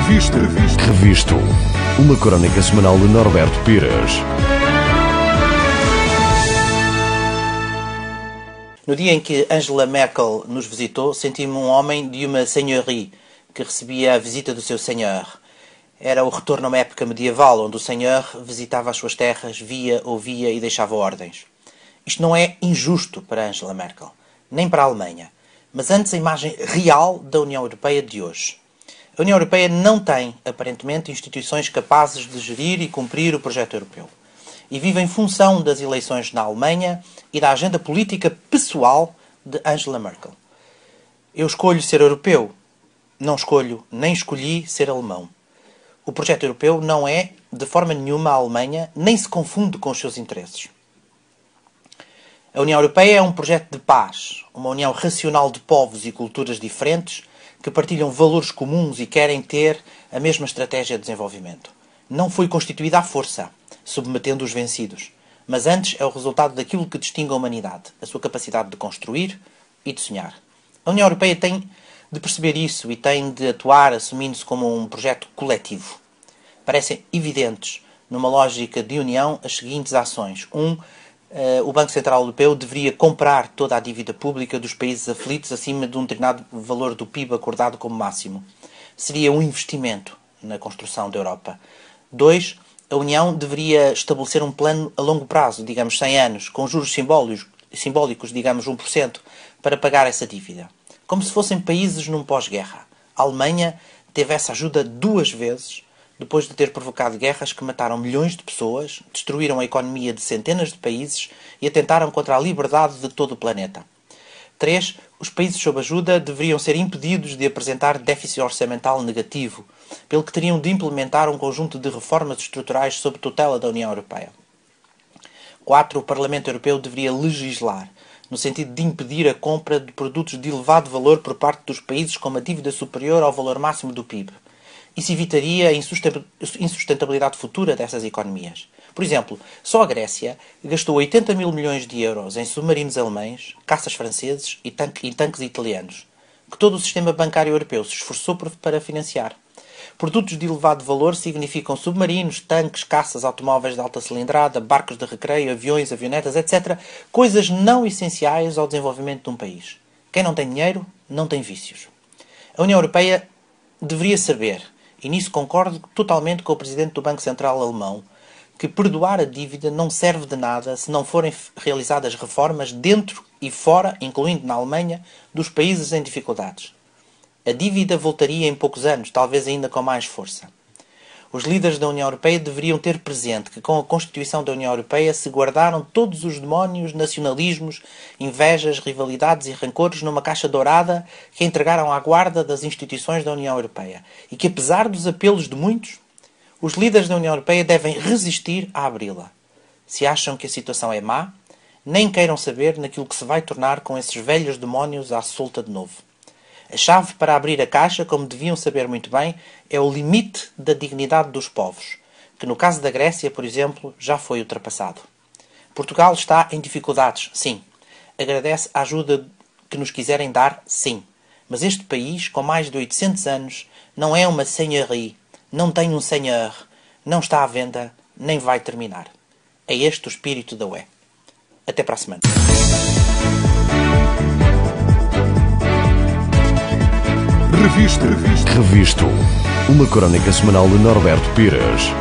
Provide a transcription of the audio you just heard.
Revisto. Uma crónica semanal de Norberto Pires. No dia em que Angela Merkel nos visitou, senti-me um homem de uma seigneurie que recebia a visita do seu senhor. Era o retorno a uma época medieval, onde o senhor visitava as suas terras, via, ouvia e deixava ordens. Isto não é injusto para Angela Merkel, nem para a Alemanha, mas antes a imagem real da União Europeia de hoje. A União Europeia não tem, aparentemente, instituições capazes de gerir e cumprir o projeto europeu. E vive em função das eleições na Alemanha e da agenda política pessoal de Angela Merkel. Eu escolho ser europeu. Não escolho, nem escolhi ser alemão. O projeto europeu não é, de forma nenhuma, a Alemanha, nem se confunde com os seus interesses. A União Europeia é um projeto de paz, uma união racional de povos e culturas diferentes que partilham valores comuns e querem ter a mesma estratégia de desenvolvimento. Não foi constituída à força, submetendo os vencidos, mas antes é o resultado daquilo que distingue a humanidade, a sua capacidade de construir e de sonhar. A União Europeia tem de perceber isso e tem de atuar assumindo-se como um projeto coletivo. Parecem evidentes, numa lógica de união, as seguintes ações. O Banco Central Europeu deveria comprar toda a dívida pública dos países aflitos acima de um determinado valor do PIB acordado como máximo. Seria um investimento na construção da Europa. 2. A União deveria estabelecer um plano a longo prazo, digamos 100 anos, com juros simbólicos, digamos 1%, para pagar essa dívida. Como se fossem países num pós-guerra. A Alemanha teve essa ajuda 2 vezes, depois de ter provocado guerras que mataram milhões de pessoas, destruíram a economia de centenas de países e atentaram contra a liberdade de todo o planeta. 3. Os países sob ajuda deveriam ser impedidos de apresentar déficit orçamental negativo, pelo que teriam de implementar um conjunto de reformas estruturais sob tutela da União Europeia. 4. O Parlamento Europeu deveria legislar, no sentido de impedir a compra de produtos de elevado valor por parte dos países com uma dívida superior ao valor máximo do PIB. Isso evitaria a insustentabilidade futura dessas economias. Por exemplo, só a Grécia gastou 80 mil milhões de euros em submarinos alemães, caças franceses e tanques italianos, que todo o sistema bancário europeu se esforçou para financiar. Produtos de elevado valor significam submarinos, tanques, caças, automóveis de alta cilindrada, barcos de recreio, aviões, avionetas, etc. Coisas não essenciais ao desenvolvimento de um país. Quem não tem dinheiro, não tem vícios. A União Europeia deveria saber, e nisso concordo totalmente com o Presidente do Banco Central alemão, que perdoar a dívida não serve de nada se não forem realizadas reformas dentro e fora, incluindo na Alemanha, dos países em dificuldades. A dívida voltaria em poucos anos, talvez ainda com mais força. Os líderes da União Europeia deveriam ter presente que com a Constituição da União Europeia se guardaram todos os demónios, nacionalismos, invejas, rivalidades e rancores numa caixa dourada que entregaram à guarda das instituições da União Europeia e que, apesar dos apelos de muitos, os líderes da União Europeia devem resistir a abri-la. Se acham que a situação é má, nem queiram saber naquilo que se vai tornar com esses velhos demónios à solta de novo. A chave para abrir a caixa, como deviam saber muito bem, é o limite da dignidade dos povos, que no caso da Grécia, por exemplo, já foi ultrapassado. Portugal está em dificuldades, sim. Agradece a ajuda que nos quiserem dar, sim. Mas este país, com mais de 800 anos, não é uma seigneurie, não tem um senhor, não está à venda, nem vai terminar. É este o espírito da UE. Até para a semana. Revisto. Uma crónica semanal de Norberto Pires.